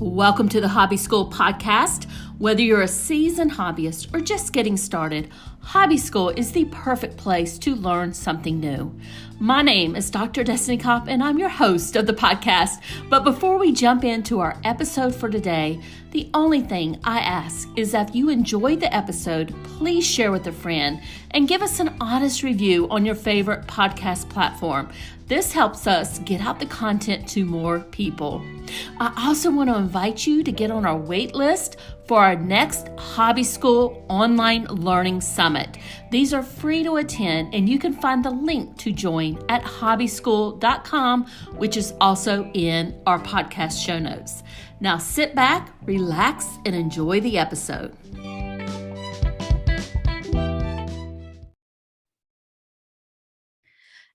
Welcome to the Hobby School podcast. Whether you're a seasoned hobbyist or just getting started, Hobby School is the perfect place to learn something new. My name is Dr. Destiny Kopp, and I'm your host of the podcast. But before we jump into our episode for today, the only thing I ask is that if you enjoyed the episode, please share with a friend and give us an honest review on your favorite podcast platform. This helps us get out the content to more people. I also want to invite you to get on our wait list for our next Hobby School Online Learning Summit. These are free to attend, and you can find the link to join at hobbyschool.com, which is also in our podcast show notes. Now sit back, relax, and enjoy the episode.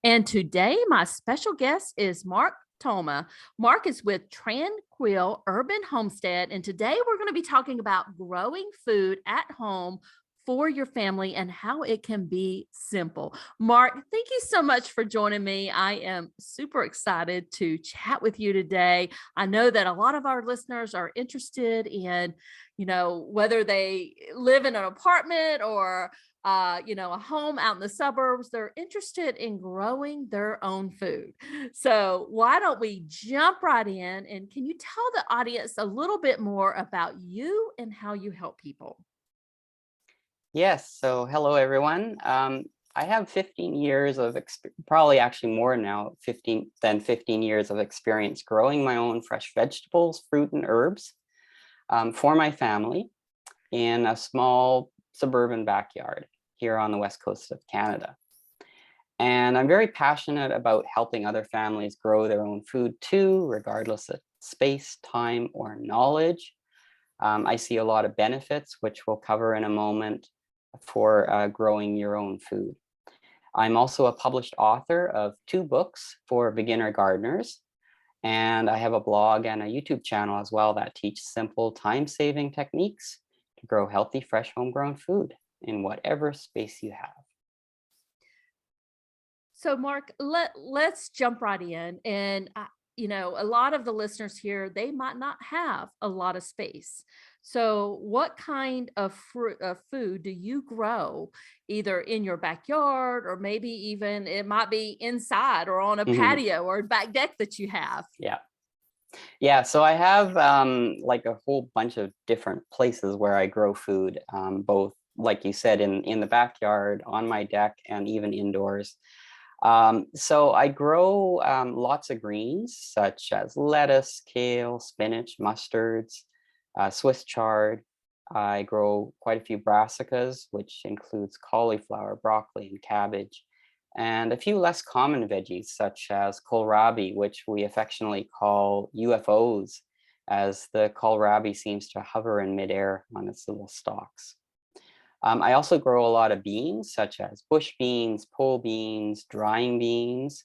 And today, my special guest is Marc Thoma. Marc is with Tranquil Urban Homestead, and today we're going to be talking about growing food at home for your family and how it can be simple. Marc, thank you so much for joining me. I am super excited to chat with you today. I know that a lot of our listeners are interested in, whether they live in an apartment or a home out in the suburbs. They're interested in growing their own food. So why don't we jump right in, and can you tell the audience a little bit more about you and how you help people? Yes. So hello, everyone. I have 15 years of probably actually more now, 15 years of experience growing my own fresh vegetables, fruit, and herbs for my family in a small suburban backyard here on the west coast of Canada. And I'm very passionate about helping other families grow their own food too, regardless of space, time, or knowledge. I see a lot of benefits, which we'll cover in a moment, for growing your own food. I'm also a published author of 2 books for beginner gardeners, and I have a blog and a YouTube channel as well that teach simple time-saving techniques to grow healthy, fresh, homegrown food in whatever space you have. So Marc, let's jump right in. And a lot of the listeners here, they might not have a lot of space. So what kind of food do you grow either in your backyard, or maybe even it might be inside or on a patio or back deck that you have? Yeah. So I have like a whole bunch of different places where I grow food, both, like you said, in the backyard, on my deck, and even indoors. So I grow lots of greens, such as lettuce, kale, spinach, mustards, Swiss chard. I grow quite a few brassicas, which includes cauliflower, broccoli, and cabbage, and a few less common veggies, such as kohlrabi, which we affectionately call UFOs, as the kohlrabi seems to hover in midair on its little stalks. I also grow a lot of beans, such as bush beans, pole beans, drying beans.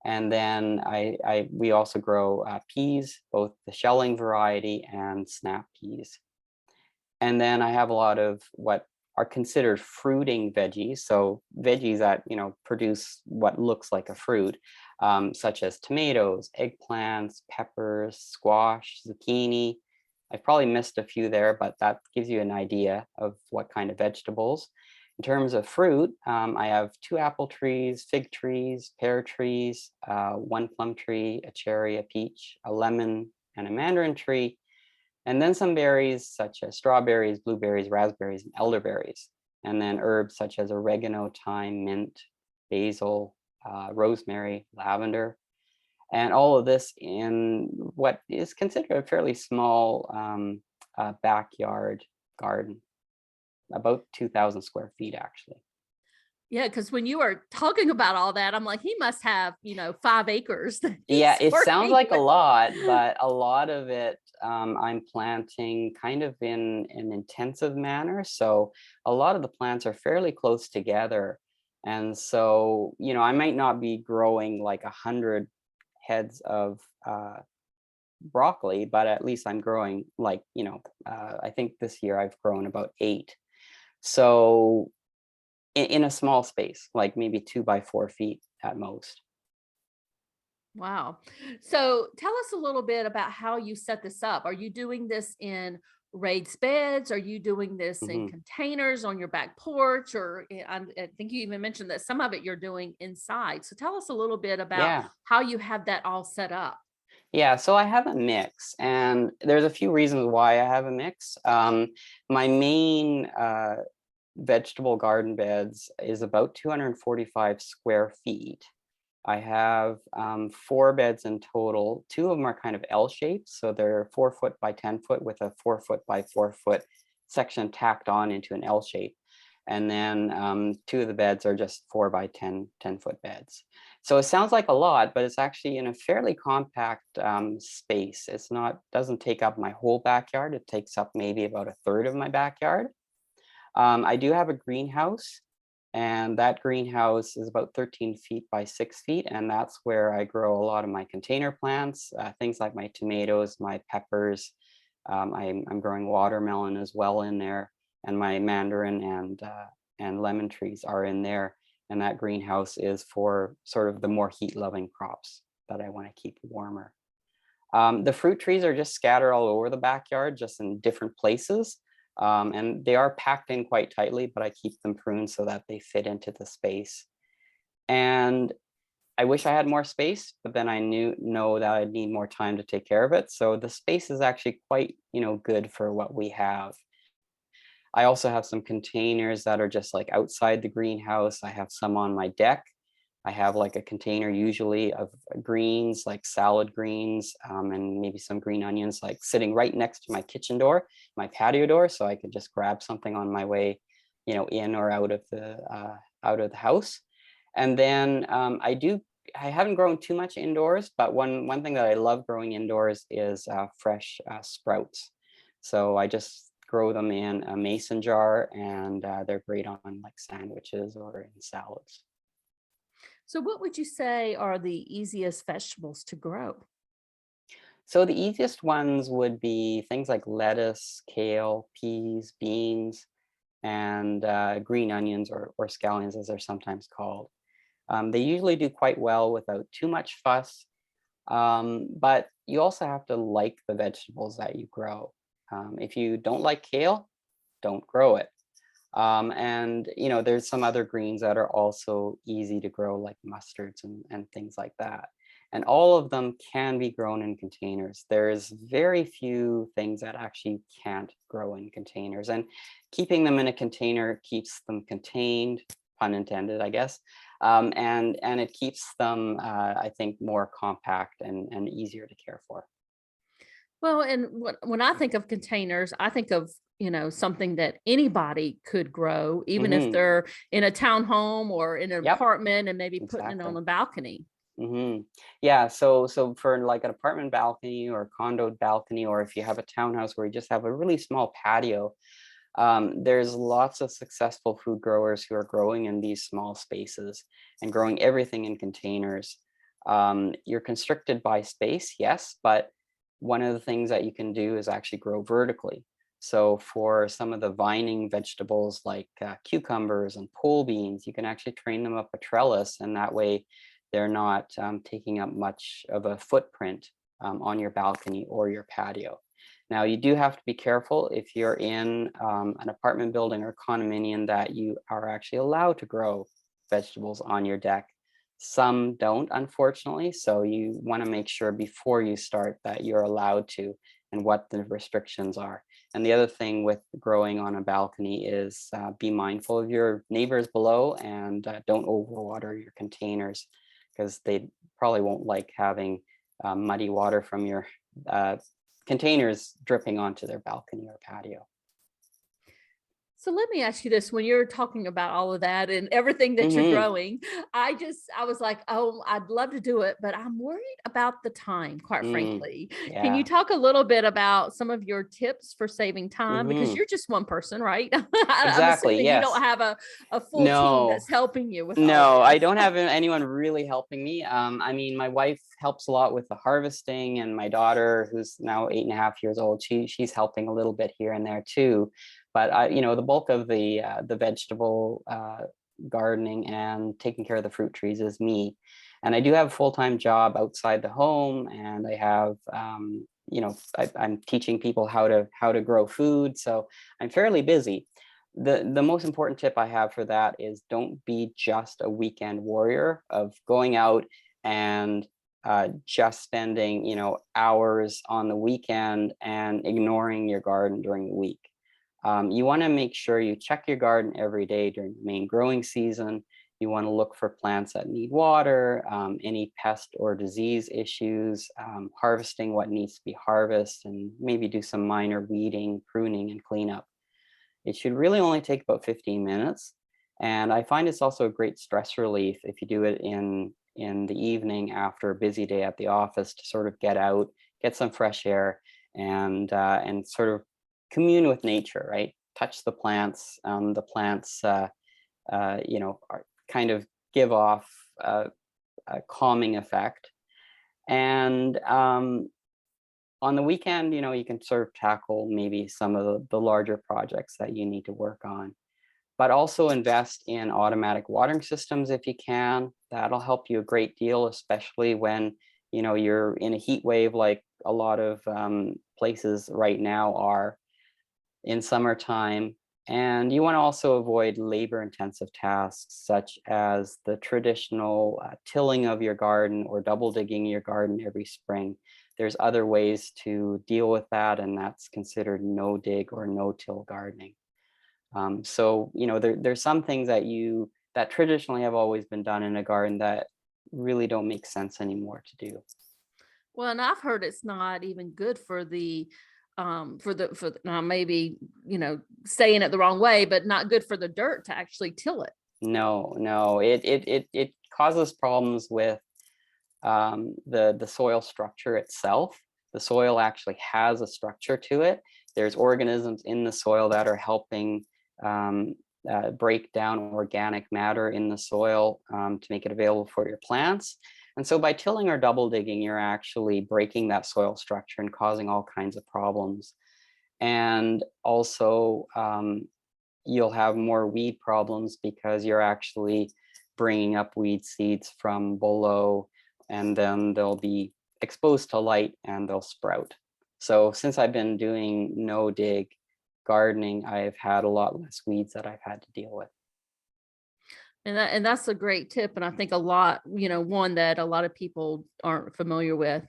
And then we also grow peas, both the shelling variety and snap peas. And then I have a lot of what are considered fruiting veggies. So veggies that, produce what looks like a fruit, such as tomatoes, eggplants, peppers, squash, zucchini. I've probably missed a few there, but that gives you an idea of what kind of vegetables. In terms of fruit, I have 2 apple trees, fig trees, pear trees, 1 plum tree, a cherry, a peach, a lemon, and a mandarin tree, and then some berries such as strawberries, blueberries, raspberries, and elderberries, and then herbs such as oregano, thyme, mint, basil, rosemary, lavender. And all of this in what is considered a fairly small backyard garden, about 2,000 square feet, actually. Yeah, because when you were talking about all that, I'm like, he must have, 5 acres. Yeah, it sounds like a lot, but a lot of it I'm planting kind of in an intensive manner. So a lot of the plants are fairly close together. And so, I might not be growing like 100 heads of broccoli, but at least I'm growing like, I think this year I've grown about 8. So in a small space, like maybe 2 by 4 feet at most. Wow. So tell us a little bit about how you set this up. Are you doing this in raised beds? Are you doing this in Mhm. containers on your back porch? Or I think you even mentioned that some of it you're doing inside. So tell us a little bit about Yeah. how you have that all set up. Yeah, so I have a mix, and there's a few reasons why I have a mix. My main vegetable garden beds is about 245 square feet. I have 4 beds in total. 2 of them are kind of L shaped, so they're 4 foot by 10 foot with a 4 foot by 4 foot section tacked on into an L shape. And then 2 of the beds are just 4 by 10 foot beds. So it sounds like a lot, but it's actually in a fairly compact space. It's not, doesn't take up my whole backyard. It takes up maybe about a third of my backyard. I do have a greenhouse, and that greenhouse is about 13 feet by 6 feet, and that's where I grow a lot of my container plants, things like my tomatoes, my peppers. I'm growing watermelon as well in there, and my mandarin and lemon trees are in there. And that greenhouse is for sort of the more heat-loving crops that I want to keep warmer. The fruit trees are just scattered all over the backyard, just in different places. And they are packed in quite tightly, but I keep them pruned so that they fit into the space. And I wish I had more space, but then I know that I'd need more time to take care of it. So the space is actually quite, good for what we have. I also have some containers that are just like outside the greenhouse. I have some on my deck. I have like a container usually of greens, like salad greens, and maybe some green onions, like sitting right next to my kitchen door, my patio door, so I could just grab something on my way, in or out of the house. And then I haven't grown too much indoors, but one thing that I love growing indoors is fresh sprouts. So I just grow them in a mason jar, and they're great on like sandwiches or in salads. So, what would you say are the easiest vegetables to grow? So the easiest ones would be things like lettuce, kale, peas, beans, and green onions or scallions, as they're sometimes called. They usually do quite well without too much fuss, but you also have to like the vegetables that you grow. If you don't like kale, don't grow it. And there's some other greens that are also easy to grow, like mustards and things like that. And all of them can be grown in containers. There's very few things that actually can't grow in containers. And keeping them in a container keeps them contained, pun intended, I guess. And it keeps them, I think, more compact and easier to care for. Well, and when I think of containers, I think of, something that anybody could grow, even if Hmm. they're in a townhome or in an Yep, apartment and maybe putting it on exactly. a balcony. Yeah, so for like an apartment balcony or condo balcony, or if you have a townhouse where you just have a really small patio, there's lots of successful food growers who are growing in these small spaces and growing everything in containers. You're constricted by space, yes, but one of the things that you can do is actually grow vertically. So for some of the vining vegetables like cucumbers and pole beans, you can actually train them up a trellis, and that way they're not taking up much of a footprint on your balcony or your patio. Now, you do have to be careful if you're in an apartment building or condominium that you are actually allowed to grow vegetables on your deck. Some don't, unfortunately. So you want to make sure before you start that you're allowed to and what the restrictions are. And the other thing with growing on a balcony is be mindful of your neighbors below, and don't overwater your containers, because they probably won't like having muddy water from your uh, containers dripping onto their balcony or patio. So let me ask you this, when you're talking about all of that and everything that you're Hmm. growing, I was like, "Oh, I'd love to do it, but I'm worried about the time, quite Mm, frankly." Can you yeah. talk a little bit about some of your tips for saving time? Because Hmm. you're just one person, right? I'm Exactly. assuming you don't Yes. have a full team No. that's helping you with all No, I this. don't have anyone really helping me. I mean, my wife helps a lot with the harvesting, and my daughter, who's now 8.5 years old, she's helping a little bit here and there too. But the bulk of the vegetable gardening and taking care of the fruit trees is me. And I do have a full-time job outside the home, and I have, I'm teaching people how to grow food. So I'm fairly busy. The most important tip I have for that is don't be just a weekend warrior of going out and just spending, hours on the weekend and ignoring your garden during the week. You want to make sure you check your garden every day during the main growing season. You want to look for plants that need water, any pest or disease issues, harvesting what needs to be harvested, and maybe do some minor weeding, pruning, and cleanup. It should really only take about 15 minutes. And I find it's also a great stress relief if you do it in the evening after a busy day at the office, to sort of get out, get some fresh air, and sort of commune with nature, right? Touch the plants. The plants, are kind of give off a calming effect. And on the weekend, you can sort of tackle maybe some of the larger projects that you need to work on, but also invest in automatic watering systems if you can. That'll help you a great deal, especially when you're in a heat wave like a lot of places right now are in summertime. And you want to also avoid labor-intensive tasks such as the traditional tilling of your garden or double digging your garden every spring. There's other ways to deal with that, and that's considered no dig or no till gardening. So there's some things that traditionally have always been done in a garden that really don't make sense anymore to do. Well, and I've heard it's not even good for maybe, saying it the wrong way, but not good for the dirt to actually till it. No, it causes problems with the soil structure itself. The soil actually has a structure to it. There's organisms in the soil that are helping break down organic matter in the soil to make it available for your plants. And so by tilling or double digging, you're actually breaking that soil structure and causing all kinds of problems. And also, you'll have more weed problems because you're actually bringing up weed seeds from below, and then they'll be exposed to light and they'll sprout. So since I've been doing no dig gardening, I've had a lot less weeds that I've had to deal with. And that's a great tip. And I think one that a lot of people aren't familiar with.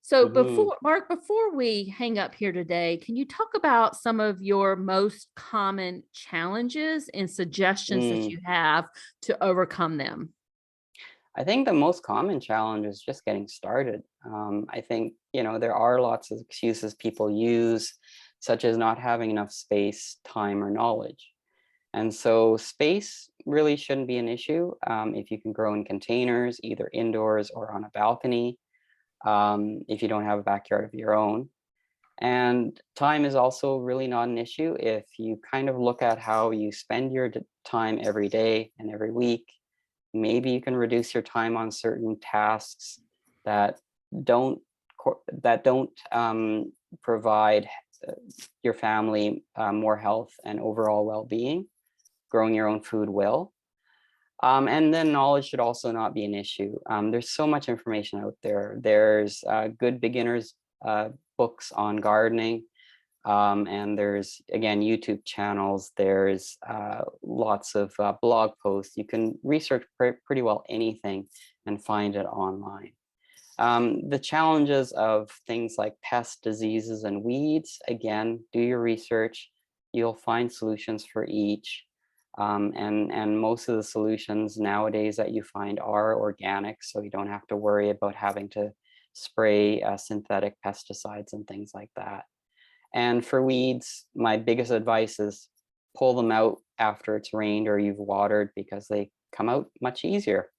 So Mhm. before we hang up here today, can you talk about some of your most common challenges and suggestions that Mm. you have to overcome them? I think the most common challenge is just getting started. I think, there are lots of excuses people use, such as not having enough space, time, or knowledge. And so space really shouldn't be an issue if you can grow in containers, either indoors or on a balcony, if you don't have a backyard of your own. And time is also really not an issue if you kind of look at how you spend your time every day and every week. Maybe you can reduce your time on certain tasks that don't provide your family more health and overall well-being. Growing your own food will. And then knowledge should also not be an issue. There's so much information out there. There's good beginners books on gardening. And there's, again, YouTube channels. There's lots of blog posts. You can research pretty well anything and find it online. The challenges of things like pests, diseases, and weeds, again, do your research. You'll find solutions for each. And most of the solutions nowadays that you find are organic, so you don't have to worry about having to spray synthetic pesticides and things like that. And for weeds, my biggest advice is pull them out after it's rained or you've watered, because they come out much easier.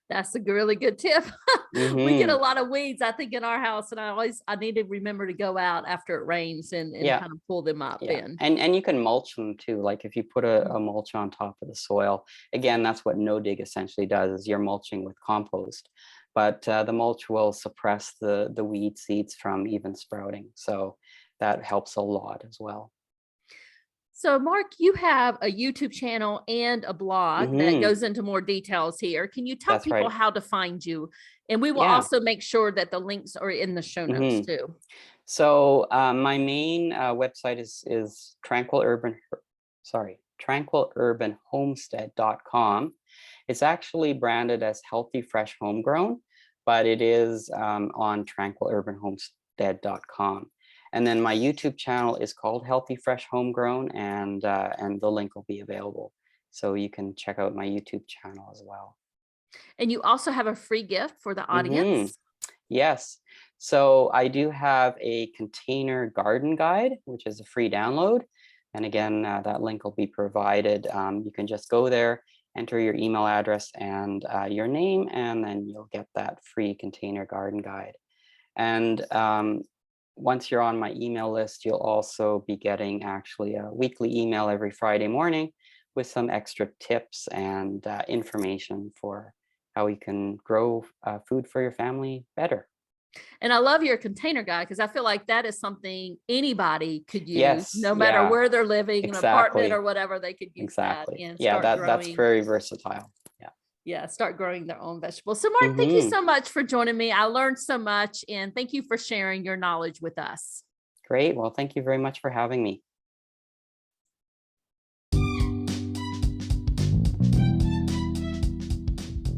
That's a really good tip. We get a Hmm. lot of weeds, I think, in our house, and I need to remember to go out after it rains and Yeah. kind of pull them up Yeah, then. and you can mulch them too. Like if you put a mulch on top of the soil, again, that's what no dig essentially does, is you're mulching with compost. But the mulch will suppress the weed seeds from even sprouting. So that helps a lot as well. So, Mark, you have a YouTube channel and a blog that goes into more details here. Can you tell That's people right. how to find you? And we will Yeah. also make sure that the links are in the show notes too. So my main website is tranquilurbanhomestead.com. It's actually branded as Healthy Fresh Homegrown, but it is on tranquilurbanhomestead.com. And then my YouTube channel is called Healthy Fresh Homegrown, and the link will be available. So you can check out my YouTube channel as well. And you also have a free gift for the audience. Yes. So I do have a container garden guide, which is a free download. And again, that link will be provided. You can just go there, enter your email address and your name, and then you'll get that free container garden guide. And once you're on my email list, you'll also be getting actually a weekly email every Friday morning with some extra tips and information for how you can grow food for your family better. And I love your container guide because I feel like that is something anybody could use, Yes, no matter yeah, where they're living, an apartment or whatever, they could use that and Yeah, start that's growing. very versatile. Yeah, start growing their own vegetables. So, Mark, thank you so much for joining me. I learned so much, and thank you for sharing your knowledge with us. Great. Well, thank you very much for having me.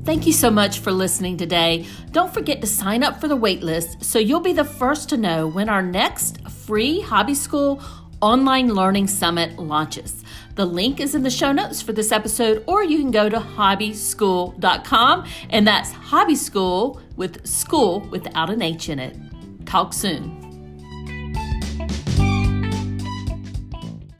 Thank you so much for listening today. Don't forget to sign up for the wait list so you'll be the first to know when our next free Hobby School online learning summit launches. The link is in the show notes for this episode, or you can go to hobbyschool.com, and that's Hobby School with school without an H in it. Talk soon.